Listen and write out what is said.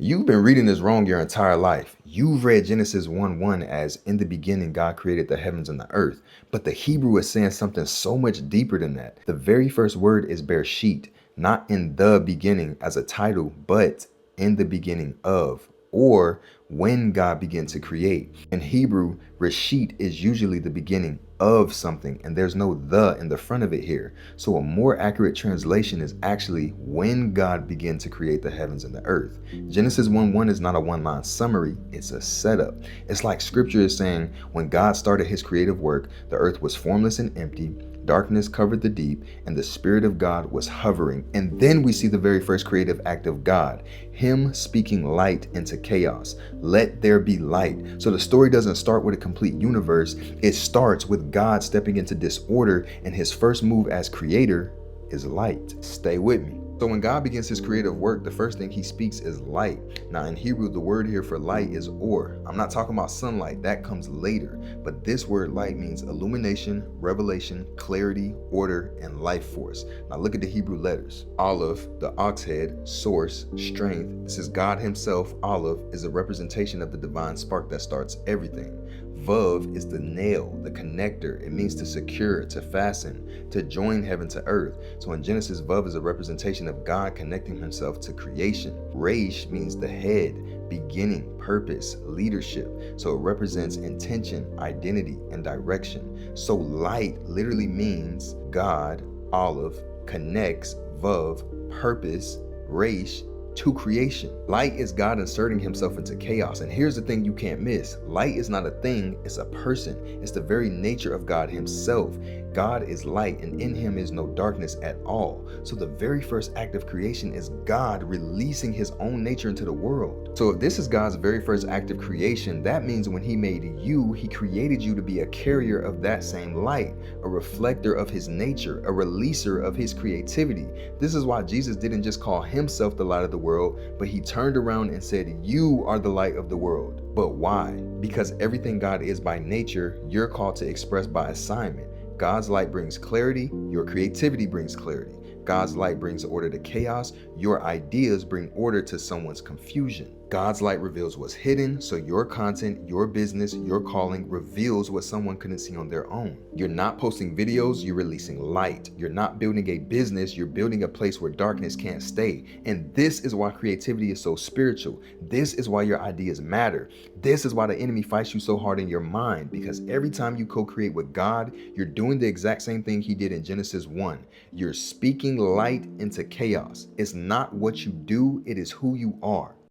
You've been reading this wrong your entire life. You've read Genesis 1:1 as in the beginning God created the heavens and the earth. But the Hebrew is saying something so much deeper than that. The very first word is Bereshit, not in the beginning as a title, but in the beginning of, or when God began to create. In Hebrew, Reshit is usually the beginning of something, and there's no the in the front of it here. So a more accurate translation is actually when God began to create the heavens and the earth. Genesis 1:1 is not a one-line summary, it's a setup. It's like scripture is saying when God started his creative work, the earth was formless and empty, darkness covered the deep, and the Spirit of God was hovering. And then we see the very first creative act of God, him speaking light into chaos. Let there be light. So the story doesn't start with a complete universe, it starts with God stepping into disorder, and his first move as creator is light. Stay with me. So when God begins his creative work, the first thing he speaks is light. Now in Hebrew, the word here for light is or. I'm not talking about sunlight, that comes later. But this word light means illumination, revelation, clarity, order, and life force. Now look at the Hebrew letters. Aleph, the ox head, source, strength. This is God himself. Aleph is a representation of the divine spark that starts everything. Vav is the nail, the connector. It means to secure, to fasten, to join heaven to earth. So in Genesis, Vav is a representation of God connecting himself to creation. Resh means the head, beginning, purpose, leadership. So it represents intention, identity, and direction. So light literally means God, Aleph, connects, Vav, purpose, Resh, to creation. Light is God inserting himself into chaos. And here's the thing you can't miss. Light is not a thing, it's a person. It's the very nature of God himself. God is light, and in him is no darkness at all. So the very first act of creation is God releasing his own nature into the world. So if this is God's very first act of creation, that means when he made you, he created you to be a carrier of that same light, a reflector of his nature, a releaser of his creativity. This is why Jesus didn't just call himself the light of the world, but he turned around and said, "You are the light of the world." But why? Because everything God is by nature, you're called to express by assignment. God's light brings clarity, your creativity brings clarity. God's light brings order to chaos, your ideas bring order to someone's confusion. God's light reveals what's hidden, so your content, your business, your calling reveals what someone couldn't see on their own. You're not posting videos, you're releasing light. You're not building a business, you're building a place where darkness can't stay. And this is why creativity is so spiritual. This is why your ideas matter. This is why the enemy fights you so hard in your mind, because every time you co-create with God, you're doing the exact same thing he did in Genesis 1. You're speaking light into chaos. It's not what you do, it is who you are.